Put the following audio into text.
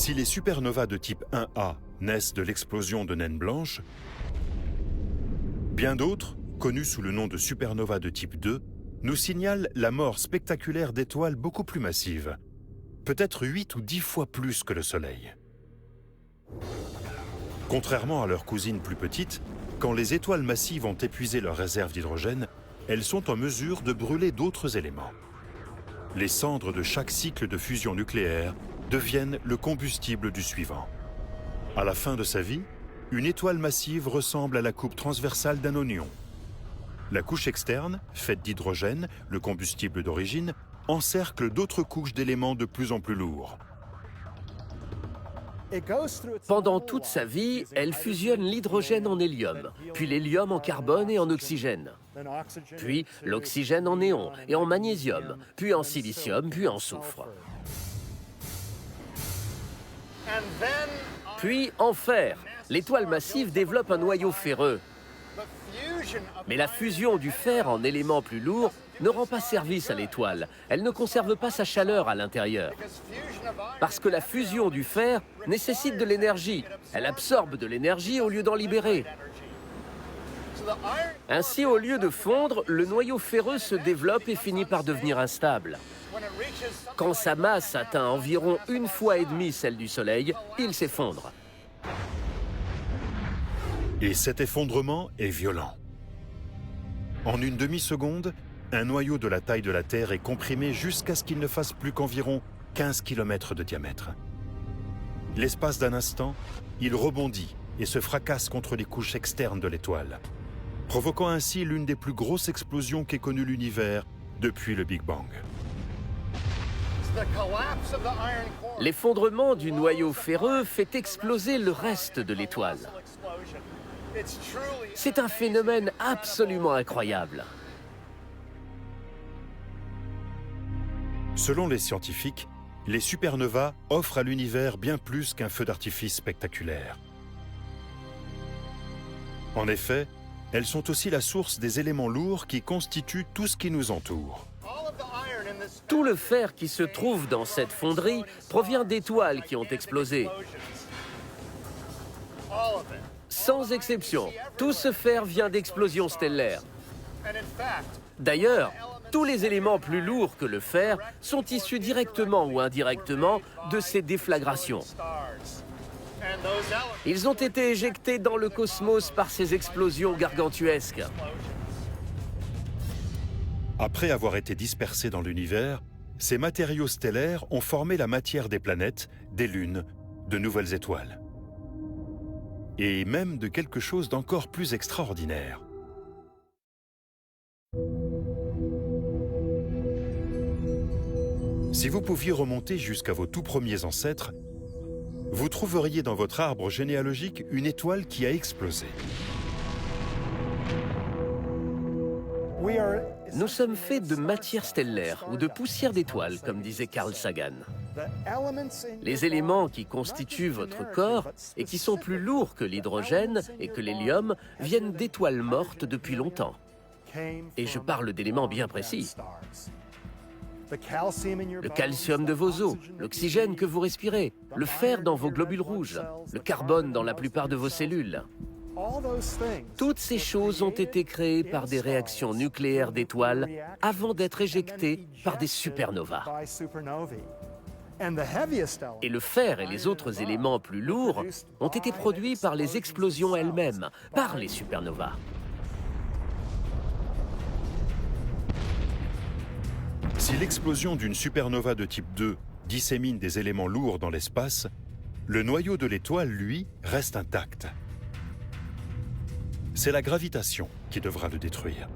Si les supernovas de type 1A naissent de l'explosion de naines blanches, bien d'autres, connues sous le nom de supernovas de type 2, nous signalent la mort spectaculaire d'étoiles beaucoup plus massives, peut-être 8 ou 10 fois plus que le Soleil. Contrairement à leurs cousines plus petites, quand les étoiles massives ont épuisé leurs réserves d'hydrogène, elles sont en mesure de brûler d'autres éléments. Les cendres de chaque cycle de fusion nucléaire deviennent le combustible du suivant. À la fin de sa vie, une étoile massive ressemble à la coupe transversale d'un oignon. La couche externe, faite d'hydrogène, le combustible d'origine, encercle d'autres couches d'éléments de plus en plus lourds. Pendant toute sa vie, elle fusionne l'hydrogène en hélium, puis l'hélium en carbone et en oxygène, puis l'oxygène en néon et en magnésium, puis en silicium, puis en soufre. Puis en fer, l'étoile massive développe un noyau ferreux. Mais la fusion du fer en éléments plus lourds ne rend pas service à l'étoile. Elle ne conserve pas sa chaleur à l'intérieur. Parce que la fusion du fer nécessite de l'énergie. Elle absorbe de l'énergie au lieu d'en libérer. Ainsi, au lieu de fondre, le noyau ferreux se développe et finit par devenir instable. Quand sa masse atteint environ 1,5 fois celle du Soleil, il s'effondre. Et cet effondrement est violent. En une demi-seconde, un noyau de la taille de la Terre est comprimé jusqu'à ce qu'il ne fasse plus qu'environ 15 km de diamètre. L'espace d'un instant, il rebondit et se fracasse contre les couches externes de l'étoile, provoquant ainsi l'une des plus grosses explosions qu'ait connue l'univers depuis le Big Bang. L'effondrement du noyau ferreux fait exploser le reste de l'étoile. C'est un phénomène absolument incroyable. Selon les scientifiques, les supernovas offrent à l'univers bien plus qu'un feu d'artifice spectaculaire. En effet, elles sont aussi la source des éléments lourds qui constituent tout ce qui nous entoure. Tout le fer qui se trouve dans cette fonderie provient d'étoiles qui ont explosé. Sans exception, tout ce fer vient d'explosions stellaires. D'ailleurs, tous les éléments plus lourds que le fer sont issus directement ou indirectement de ces déflagrations. Ils ont été éjectés dans le cosmos par ces explosions gargantuesques. Après avoir été dispersés dans l'univers, ces matériaux stellaires ont formé la matière des planètes, des lunes, de nouvelles étoiles. Et même de quelque chose d'encore plus extraordinaire. Si vous pouviez remonter jusqu'à vos tout premiers ancêtres, vous trouveriez dans votre arbre généalogique une étoile qui a explosé. Nous sommes faits de matière stellaire ou de poussière d'étoiles, comme disait Carl Sagan. Les éléments qui constituent votre corps et qui sont plus lourds que l'hydrogène et que l'hélium viennent d'étoiles mortes depuis longtemps. Et je parle d'éléments bien précis. Le calcium de vos os, l'oxygène que vous respirez, le fer dans vos globules rouges, le carbone dans la plupart de vos cellules. Toutes ces choses ont été créées par des réactions nucléaires d'étoiles avant d'être éjectées par des supernovas. Et le fer et les autres éléments plus lourds ont été produits par les explosions elles-mêmes, par les supernovas. Si l'explosion d'une supernova de type 2 dissémine des éléments lourds dans l'espace, le noyau de l'étoile, lui, reste intact. C'est la gravitation qui devra le détruire.